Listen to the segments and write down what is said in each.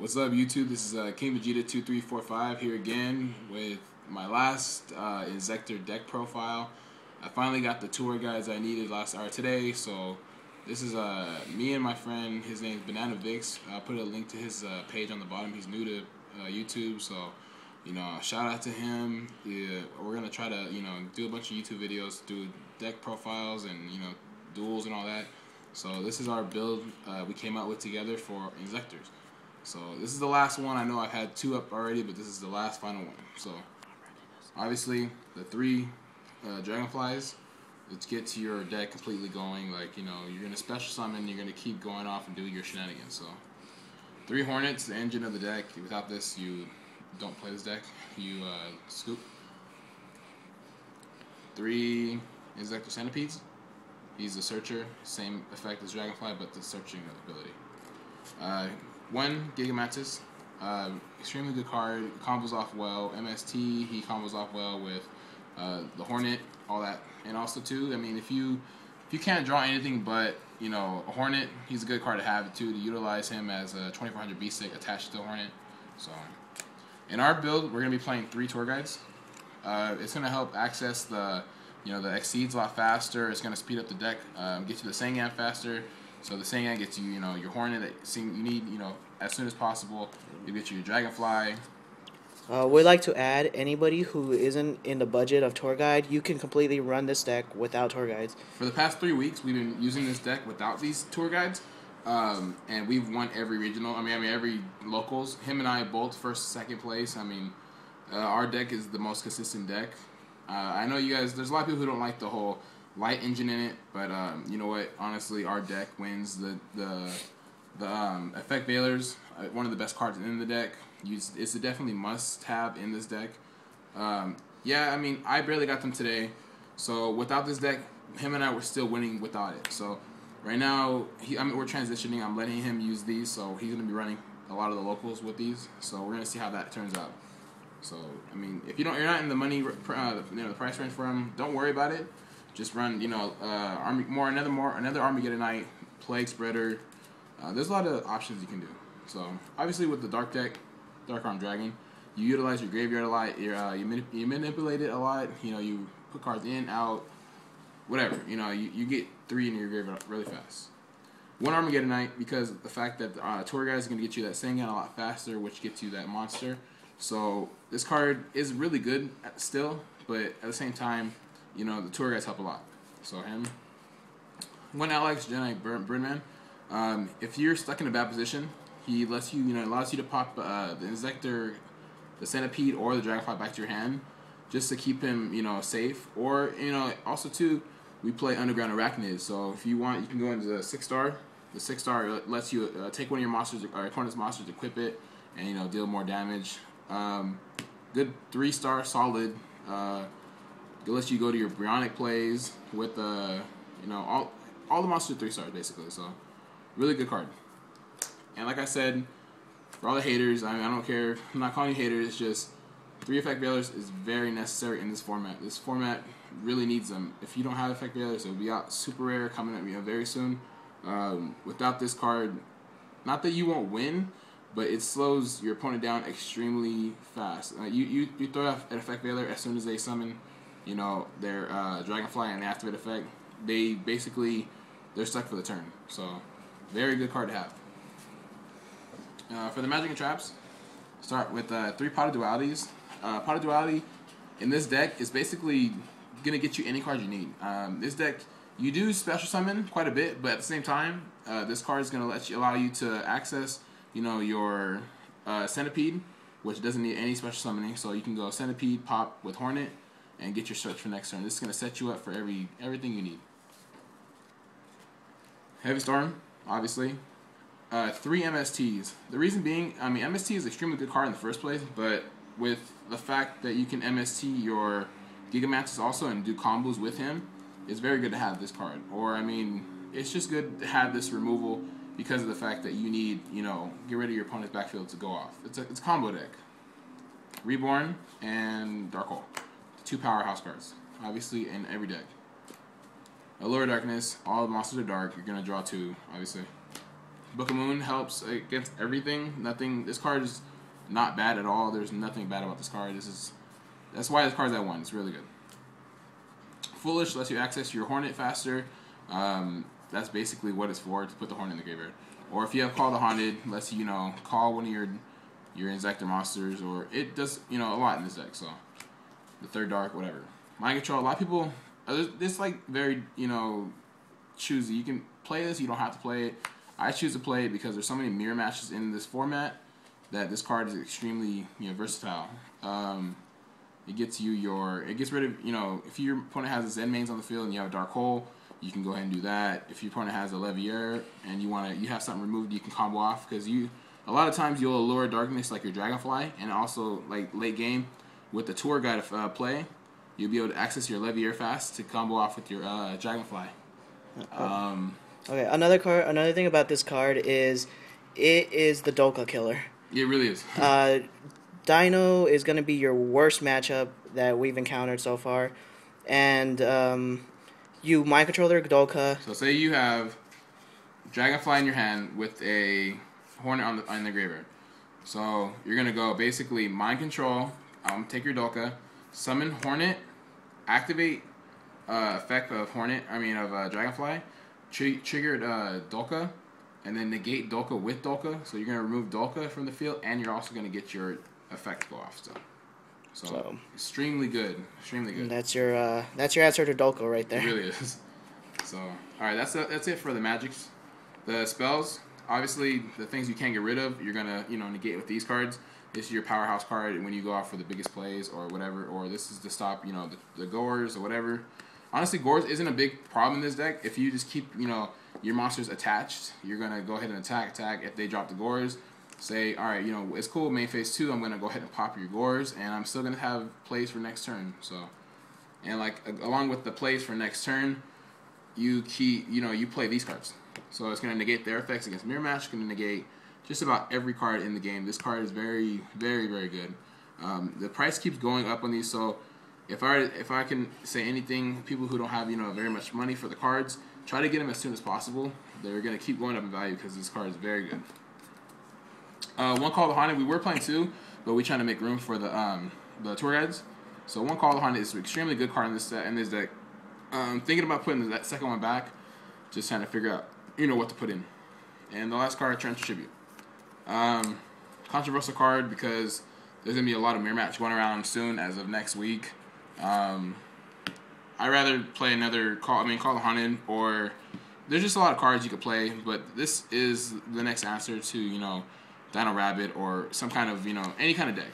What's up, YouTube? This is King Vegeta 2345 here again with my last Inzektor deck profile. I finally got the tour guides I needed last hour today, so this is me and my friend. His name is Banana Vix. I'll put a link to his page on the bottom. He's new to YouTube, so shout out to him. Yeah, we're gonna try to do a bunch of YouTube videos, do deck profiles and duels and all that. So this is our build we came out with together for Inzektors. So this is the last one. I know I've had two up already, but this is the last final one. So obviously the three dragonflies. Let's get to your deck completely going. Like you're gonna special summon. You're gonna keep going off and doing your shenanigans. So 3 hornets, the engine of the deck. Without this, you don't play this deck. You scoop. 3 Inzektor centipedes. He's a searcher, same effect as Dragonfly, but the searching ability. 1 Gigamantis, extremely good card, combos off well. MST, he combos off well with the Hornet, all that. And also too, I mean, if you can't draw anything but a Hornet, he's a good card to have too, to utilize him as a 2400 beast stick attached to the Hornet. So in our build, we're gonna be playing 3 tour guides. It's gonna help access the the exceeds a lot faster. It's gonna speed up the deck, get you the Sangan faster. So the Sangan gets you, your Hornet that you need, as soon as possible. You get you your Dragonfly. We'd like to add, anybody who isn't in the budget of tour guide, you can completely run this deck without tour guides. For the past 3 weeks, we've been using this deck without these tour guides, and we've won every regional. I mean every locals. Him and I both first, second place. I mean, our deck is the most consistent deck. I know you guys. There's a lot of people who don't like the whole light engine in it, but you know what? Honestly, our deck wins. The effect veilers, one of the best cards in the deck. It's a definitely must-have in this deck. Yeah, I mean, I barely got them today, so without this deck, him and I were still winning without it. So right now, we're transitioning. I'm letting him use these, so he's gonna be running a lot of the locals with these. So we're gonna see how that turns out. So I mean, if you're not in the money, the price range for him, don't worry about it. Just run, another Armageddon Knight, Plague Spreader. There's a lot of options you can do. So obviously with the Dark deck, Dark Arm Dragon, you utilize your graveyard a lot. You manipulate it a lot. You put cards in, out, whatever. You get 3 in your graveyard really fast. 1 Armageddon Knight, because of the fact that the tour guide is going to get you that Sangan a lot faster, which gets you that monster. So this card is really good still, but at the same time, the tour guides help a lot. So him. 1 Alex Jedi Birdman. If you're stuck in a bad position, he lets you, allows you to pop the Inzektor, the Centipede, or the Dragonfly back to your hand, just to keep him, safe. Or, also too, we play Underground Arachnid. So if you want, you can go into the 6-star. The 6-star lets you take one of your monsters or opponent's monsters, equip it, and deal more damage. Good 3-star, solid. It lets you go to your Bionic plays with all the monsters 3 stars basically. So really good card. And like I said, for all the haters, I don't care. I'm not calling you haters. It's just 3 effect veilers is very necessary in this format. This format really needs them. If you don't have effect veilers, it will be out super rare coming up very soon. Without this card, not that you won't win, but it slows your opponent down extremely fast. You throw out an effect veiler as soon as they summon their Dragonfly and the activate effect. They're stuck for the turn. So very good card to have. For the magic and traps, start with 3 Pot of Dualities. Pot of Duality in this deck is basically gonna get you any card you need. This deck, you do special summon quite a bit, but at the same time, this card is gonna allow you to access your Centipede, which doesn't need any special summoning. So you can go Centipede, pop with Hornet, and get your search for next turn. This is gonna set you up for everything you need. Heavy Storm, obviously. 3 MSTs. The reason being, MST is an extremely good card in the first place, but with the fact that you can MST your Gigamantis also and do combos with him, it's very good to have this card. Or, it's just good to have this removal because of the fact that you need, get rid of your opponent's backfield to go off. It's a combo deck. Reborn and Dark Hole. 2 powerhouse cards, obviously, in every deck. Allure Darkness, all the monsters are dark. You're going to draw 2, obviously. Book of Moon helps against everything. Nothing. This card is not bad at all. There's nothing bad about this card. That's why this card's at 1. It's really good. Foolish lets you access your Hornet faster. That's basically what it's for, to put the Hornet in the graveyard. Or if you have Call the Haunted, lets you, call one of your Inzektor monsters, or it does, a lot in this deck, so. The third dark, whatever. Mind Control, a lot of people, this like very, choosy. You can play this, you don't have to play it. I choose to play it because there's so many mirror matches in this format that this card is extremely, versatile. It gets rid of, if your opponent has a Zen mains on the field and you have a Dark Hole, you can go ahead and do that. If your opponent has a Levier and you have something removed, you can combo off, because a lot of times you'll allure Darkness like your Dragonfly, and also like late game with the Tour Guide play, you'll be able to access your Levier fast to combo off with your Dragonfly. Okay, another thing about this card is it is the Dolka killer. It really is. Dino is going to be your worst matchup that we've encountered so far. And you mind control their Dolka. So say you have Dragonfly in your hand with a Hornet on the graveyard. So you're going to go basically mind control, take your Dolka, summon Hornet, activate effect of Dragonfly, trigger Dolka, and then negate Dolka with Dolka. So you're going to remove Dolka from the field, and you're also going to get your effect go off. So extremely good. Extremely good. That's your answer to Dolka right there. It really is. So, all right, that's it for the magics. The spells, obviously, the things you can't get rid of, you're going to, negate with these cards. This is your powerhouse card when you go out for the biggest plays or whatever, or this is to stop, the goers or whatever. Honestly, Gores isn't a big problem in this deck. If you just keep, your monsters attached, you're going to go ahead and attack. If they drop the Gores, say, all right, it's cool, main phase 2, I'm going to go ahead and pop your Gores, and I'm still going to have plays for next turn. So, and along with the plays for next turn, you play these cards. So it's going to negate their effects against Mirror Match, going to negate just about every card in the game. This card is very, very, very good. The price keeps going up on these, so if I can say anything, people who don't have very much money for the cards, try to get them as soon as possible. They're going to keep going up in value because this card is very good. One Call the Haunted, we were playing 2, but we're trying to make room for the tour guides. So One Call the Haunted is an extremely good card in this deck. Thinking about putting that second one back, just trying to figure out what to put in. And the last card, Trench Tribute. Controversial card because there's going to be a lot of mirror match going around soon as of next week. I'd rather play another Call the Haunted, or there's just a lot of cards you could play, but this is the next answer to, Dino Rabbit or some kind of, any kind of deck.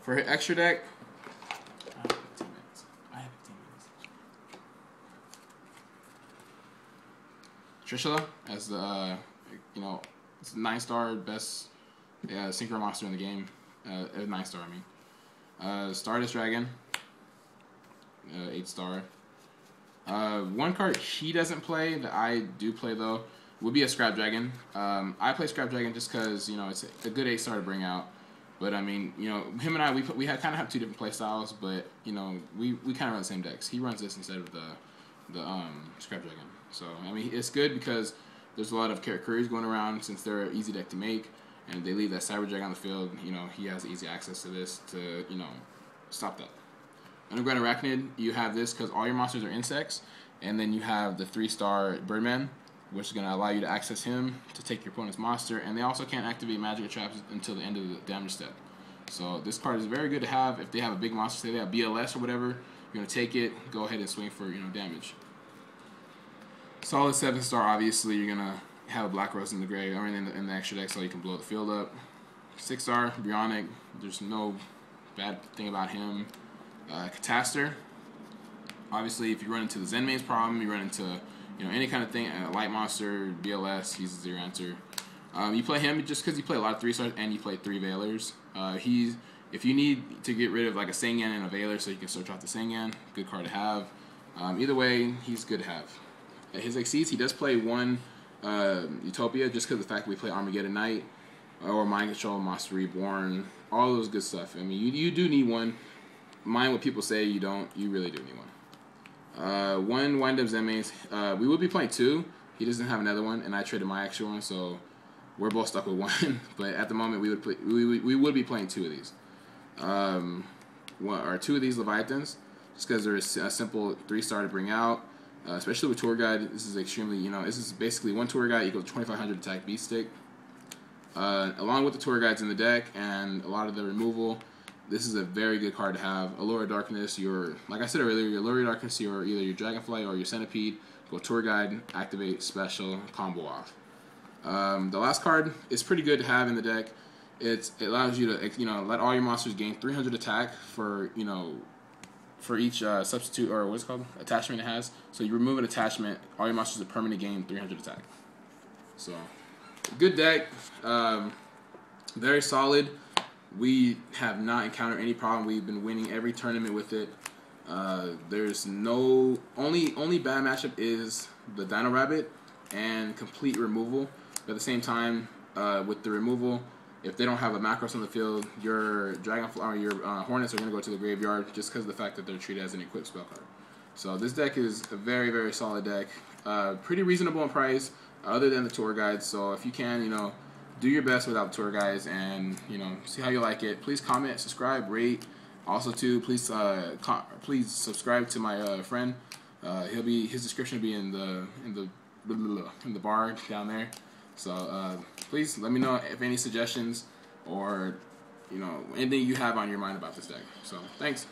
For extra deck, I have 15 minutes. Trishula as the, it's 9-star best synchro monster in the game. 9-star, I mean. Stardust Dragon, 8-star. One card he doesn't play that I do play though would be a Scrap Dragon. I play Scrap Dragon just because it's a good 8-star to bring out. But I mean, him and I we kind of have 2 different play styles, but we kind of run the same decks. He runs this instead of the Scrap Dragon. So I mean, it's good because there's a lot of Carrot Couriers going around since they're an easy deck to make, and if they leave that Cyber Dragon on the field, he has easy access to this to stop that. Underground Arachnid, you have this because all your monsters are insects, and then you have the 3-star Birdman, which is going to allow you to access him to take your opponent's monster, and they also can't activate magic traps until the end of the damage step. So this card is very good to have if they have a big monster, say they have BLS or whatever, you're going to take it, go ahead and swing for damage. Solid 7-star, obviously, you're going to have a Black Rose in the grave, in the extra deck so you can blow the field up. 6-star, Bionic, there's no bad thing about him. Catastor, obviously, if you run into the Zen Mains problem, you run into any kind of thing, Light Monster, BLS, he's your answer. You play him just because you play a lot of 3-stars and you play 3 Veilers. If you need to get rid of like a Sengan and a Veiler so you can search off the Sengan, good card to have. Either way, he's good to have. At his exceeds, he does play 1 Utopia just because of the fact that we play Armageddon Knight or Mind Control, Monster Reborn, all those good stuff. I mean, you do need one. Mind what people say, you don't. You really do need one. One wind-up Zenmaines. We would be playing 2. He doesn't have another one, and I traded my actual one, so we're both stuck with 1. But at the moment, we would be playing 2 of these. 2 of these Leviathans, just because they're a simple 3-star to bring out. Especially with Tour Guide, this is extremely, this is basically 1 Tour Guide equals 2,500 attack beast stick. Along with the Tour Guides in the deck and a lot of the removal, this is a very good card to have. Allure of Darkness, like I said earlier, your Allure of Darkness, either your Dragonflight or your Centipede. Go Tour Guide, activate, special, combo off. The last card is pretty good to have in the deck. It allows you to, let all your monsters gain 300 attack for each substitute, or what's it called, attachment it has. So you remove an attachment, all your monsters are permanent gain 300 attack. So, good deck. Very solid. We have not encountered any problem. We've been winning every tournament with it. There's no only bad matchup is the Dino Rabbit and complete removal. But at the same time, with the removal, if they don't have a Macros on the field, your Dragonfly or your Hornets are going to go to the graveyard just because of the fact that they're treated as an equipped spell card. So this deck is a very, very solid deck. Pretty reasonable in price, other than the Tour Guides. So if you can, do your best without the Tour Guides and, see how you like it. Please comment, subscribe, rate. Also, too, please subscribe to my friend. His description will be in the bar down there. So please let me know if any suggestions or anything you have on your mind about this deck. So thanks.